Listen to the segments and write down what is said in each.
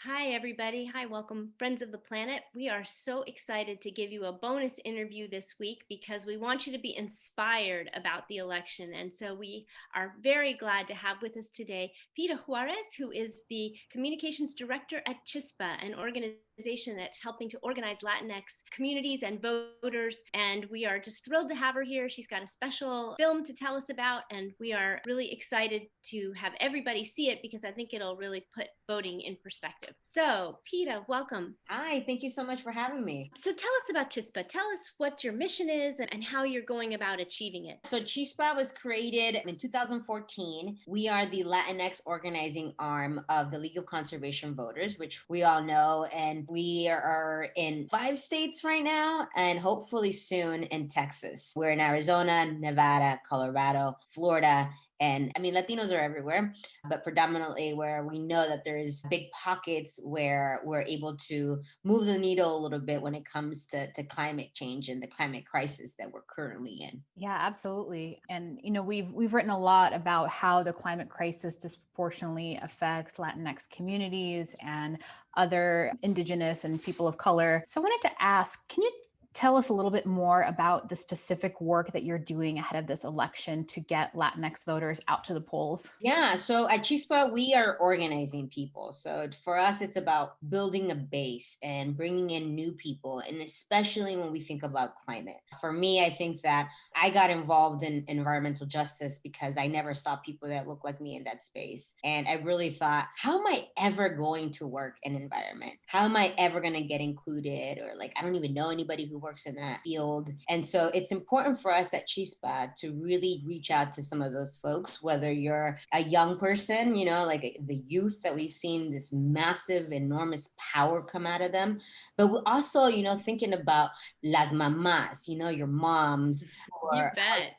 Hi, everybody. Hi, welcome, friends of the planet. We are so excited to give you a bonus interview this week because we want you to be inspired about the election. And so we are very glad to have with us today Pita Juarez, who is the Communications Director at Chispa, an organization that's helping to organize Latinx communities and voters. And we are just thrilled to have her here. She's got a special film to tell us about, and we are really excited to have everybody see it because I think it'll really put voting in perspective. So, Pita, welcome. Hi, thank you so much for having me. So, tell us about Chispa. Tell us what your mission is and how you're going about achieving it. So, Chispa was created in 2014. We are the Latinx organizing arm of the League of Conservation Voters, which we all know. And we are in 5 states right now, and hopefully soon in Texas. We're in Arizona, Nevada, Colorado, Florida. And I mean, Latinos are everywhere, but predominantly where we know that there's big pockets where we're able to move the needle a little bit when it comes to climate change and the climate crisis that we're currently in. Yeah, absolutely. And we've written a lot about how the climate crisis disproportionately affects Latinx communities and other indigenous and people of color. So I wanted to ask, can you tell us a little bit more about the specific work that you're doing ahead of this election to get Latinx voters out to the polls? Yeah, so at Chispa, we are organizing people. So for us, it's about building a base and bringing in new people, and especially when we think about climate. For me, I think that I got involved in environmental justice because I never saw people that look like me in that space. And I really thought, how am I ever going to work in environment? How am I ever going to get included? Or like, I don't even know anybody who works in that field. And so it's important for us at Chispa to really reach out to some of those folks, whether you're a young person, like the youth that we've seen this massive, enormous power come out of them. But we also, thinking about las mamás, your moms who You are bet.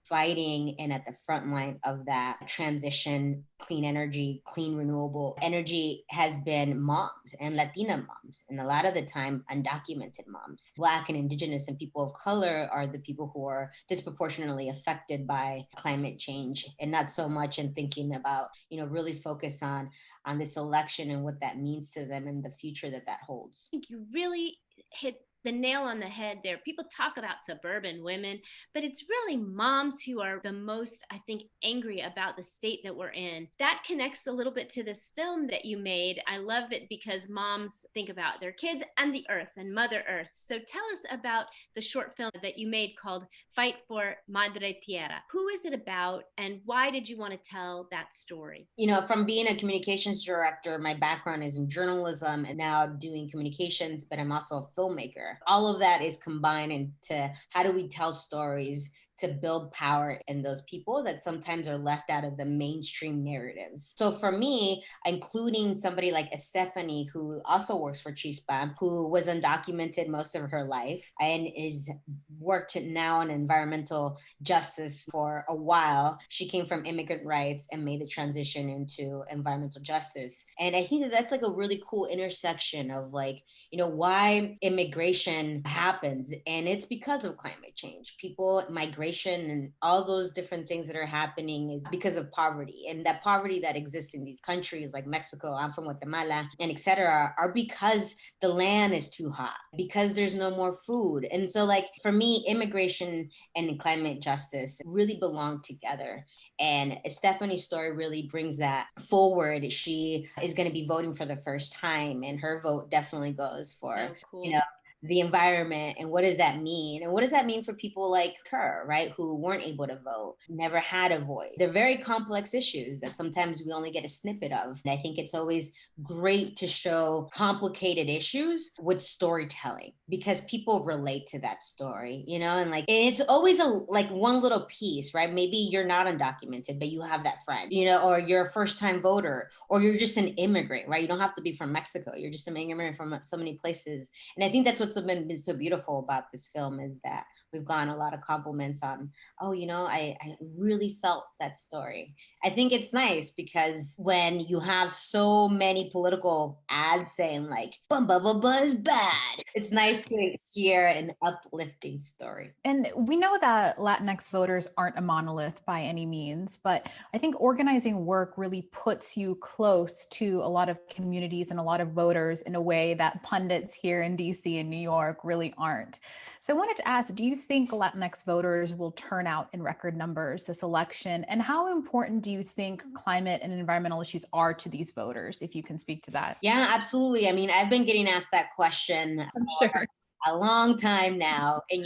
fighting and at the front line of that transition. Clean energy, clean renewable energy has been moms and Latina moms, and a lot of the time undocumented moms. Black and indigenous and people of color are the people who are disproportionately affected by climate change, and not so much in thinking about, really focus on this election and what that means to them and the future that holds. I think you really hit the nail on the head there. People talk about suburban women, but it's really moms who are the most, I think, angry about the state that we're in. That connects a little bit to this film that you made. I love it because moms think about their kids and the earth and Mother Earth. So tell us about the short film that you made called Fight for Madre Tierra. Who is it about, and why did you want to tell that story? From being a communications director, my background is in journalism and now doing communications, but I'm also a filmmaker. All of that is combined into how do we tell stories to build power in those people that sometimes are left out of the mainstream narratives. So for me, including somebody like Stephanie, who also works for Chispa, who was undocumented most of her life and is worked now on environmental justice for a while. She came from immigrant rights and made the transition into environmental justice. And I think that that's like a really cool intersection of like, why immigration happens. And it's because of climate change. People, migration, and all those different things that are happening is because of poverty. And that poverty that exists in these countries like Mexico, I'm from Guatemala, and etc., are because the land is too hot, because there's no more food. And so like for me, immigration and climate justice really belong together. And Stephanie's story really brings that forward. She is going to be voting for the first time, and her vote definitely goes for, Oh, cool. The environment. And what does that mean? And what does that mean for people like her, right? Who weren't able to vote, never had a voice. They're very complex issues that sometimes we only get a snippet of. And I think it's always great to show complicated issues with storytelling because people relate to that story, and like, and it's always like one little piece, right? Maybe you're not undocumented, but you have that friend, or you're a first time voter, or you're just an immigrant, right? You don't have to be from Mexico. You're just an immigrant from so many places. And I think that's what's what's been so beautiful about this film is that we've gotten a lot of compliments on, oh, I really felt that story. I think it's nice because when you have so many political ads saying like, bum, bum, bum, bum is bad, it's nice to hear an uplifting story. And we know that Latinx voters aren't a monolith by any means, but I think organizing work really puts you close to a lot of communities and a lot of voters in a way that pundits here in DC and New York really aren't. So I wanted to ask, do you think Latinx voters will turn out in record numbers this election? And how important do you think climate and environmental issues are to these voters, if you can speak to that? Yeah, absolutely. I mean, I've been getting asked that question I'm sure. a long time now. And,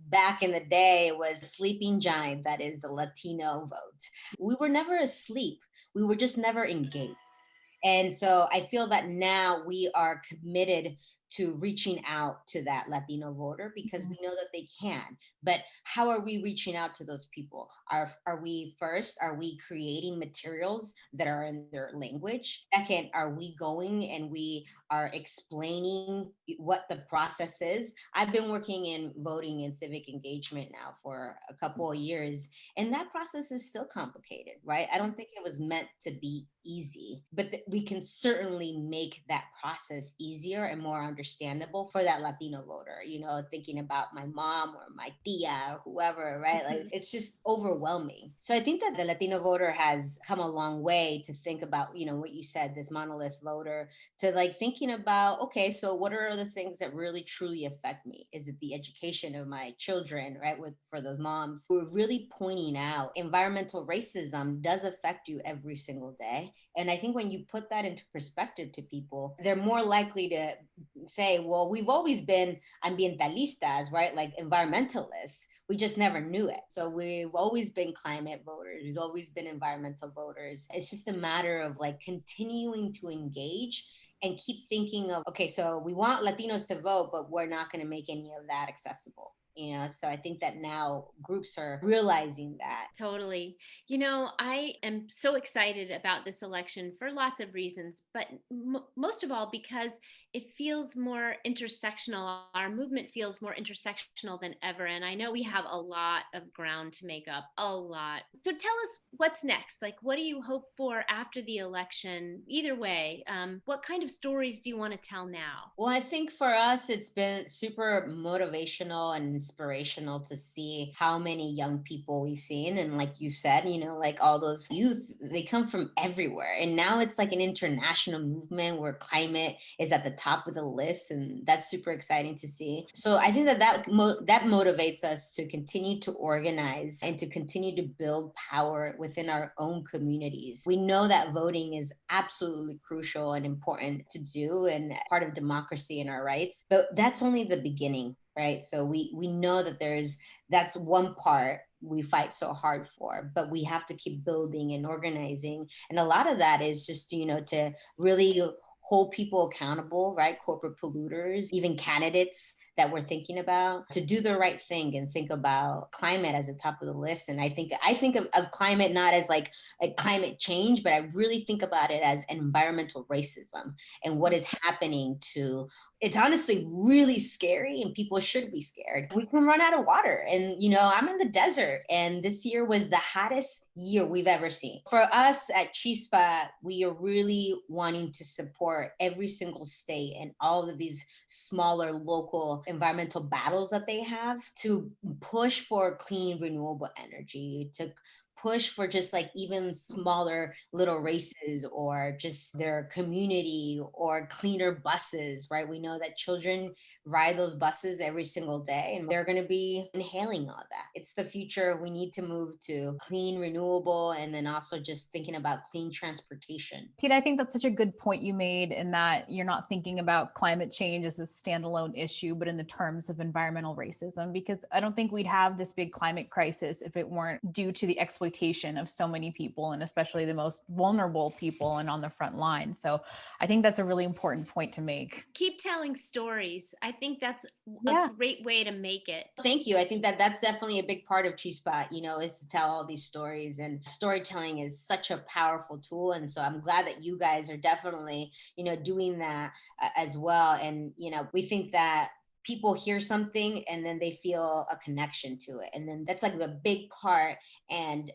back in the day, it was a sleeping giant, that is the Latino vote. We were never asleep. We were just never engaged. And so I feel that now we are committed to reaching out to that Latino voter because we know that they can. But how are we reaching out to those people? Are we creating materials that are in their language? Second, are we going and we are explaining what the process is? I've been working in voting and civic engagement now for a couple of years, and that process is still complicated, right? I don't think it was meant to be easy, but we can certainly make that process easier and more understandable for that Latino voter, thinking about my mom or my tia or whoever, right? Like it's just overwhelming. So I think that the Latino voter has come a long way to think about, what you said, this monolith voter, to like thinking about, okay, so what are the things that really truly affect me? Is it the education of my children, right? For those moms, we're really pointing out environmental racism does affect you every single day. And I think when you put that into perspective to people, they're more likely to say, well, we've always been ambientalistas, right? Like environmentalists. We just never knew it. So we've always been climate voters. We've always been environmental voters. It's just a matter of like continuing to engage and keep thinking of, okay, so we want Latinos to vote, but we're not going to make any of that accessible. So I think that now groups are realizing that. Totally. I am so excited about this election for lots of reasons, but most of all because it feels more intersectional. Our movement feels more intersectional than ever. And I know we have a lot of ground to make up, a lot. So tell us what's next. Like, what do you hope for after the election? Either way, what kind of stories do you want to tell now? Well, I think for us, it's been super motivational and inspirational to see how many young people we've seen. And like you said, like all those youth, they come from everywhere. And now it's like an international movement where climate is at the top of the list. And that's super exciting to see. So I think that motivates us to continue to organize and to continue to build power within our own communities. We know that voting is absolutely crucial and important to do and part of democracy and our rights, but that's only the beginning, right? So we know that that's one part we fight so hard for, but we have to keep building and organizing. And a lot of that is just, to really hold people accountable, right? Corporate polluters, even candidates that we're thinking about, to do the right thing and think about climate as the top of the list. And I think of climate not as like a climate change, but I really think about it as environmental racism and what is happening to. It's honestly really scary and people should be scared. We can run out of water. And, I'm in the desert and this year was the hottest year we've ever seen. For us at Chispa, we are really wanting to support every single state and all of these smaller local environmental battles that they have to push for clean, renewable energy, to push for just like even smaller little races or just their community or cleaner buses, right? We know that children ride those buses every single day and they're going to be inhaling all that. It's the future. We need to move to clean, renewable, and then also just thinking about clean transportation. Pita, I think that's such a good point you made in that you're not thinking about climate change as a standalone issue, but in the terms of environmental racism, because I don't think we'd have this big climate crisis if it weren't due to the exploitation of so many people, and especially the most vulnerable people and on the front line. So I think that's a really important point to make. Keep telling stories. I think that's a great way to make it. Thank you. I think that that's definitely a big part of Chispa, is to tell all these stories, and storytelling is such a powerful tool. And so I'm glad that you guys are definitely, doing that as well. And, we think that people hear something and then they feel a connection to it. And then that's like a big part and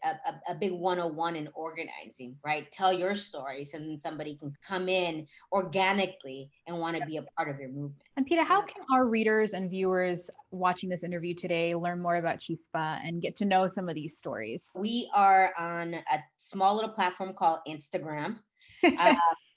a big 101 in organizing, right? Tell your stories and then somebody can come in organically and want to be a part of your movement. And Pita, how can our readers and viewers watching this interview today learn more about Chispa and get to know some of these stories? We are on a small little platform called Instagram.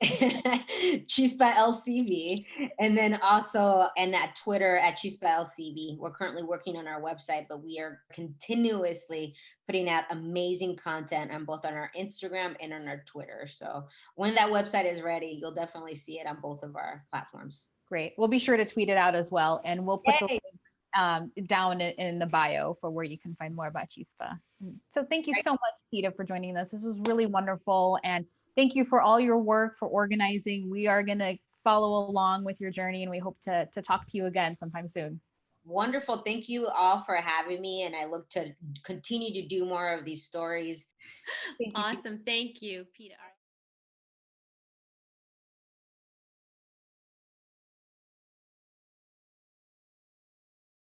Chispa LCB, and then also and at Twitter at Chispa LCB. We're currently working on our website, but we are continuously putting out amazing content on both on our Instagram and on our Twitter. So when that website is ready, you'll definitely see it on both of our platforms. Great. We'll be sure to tweet it out as well, and we'll put the links down in the bio for where you can find more about Chispa. So thank you so much, Pita, for joining us. This was really wonderful, and thank you for all your work, for organizing. We are going to follow along with your journey, and we hope to talk to you again sometime soon. Wonderful. Thank you all for having me, and I look to continue to do more of these stories. Awesome. Thank you, Pita.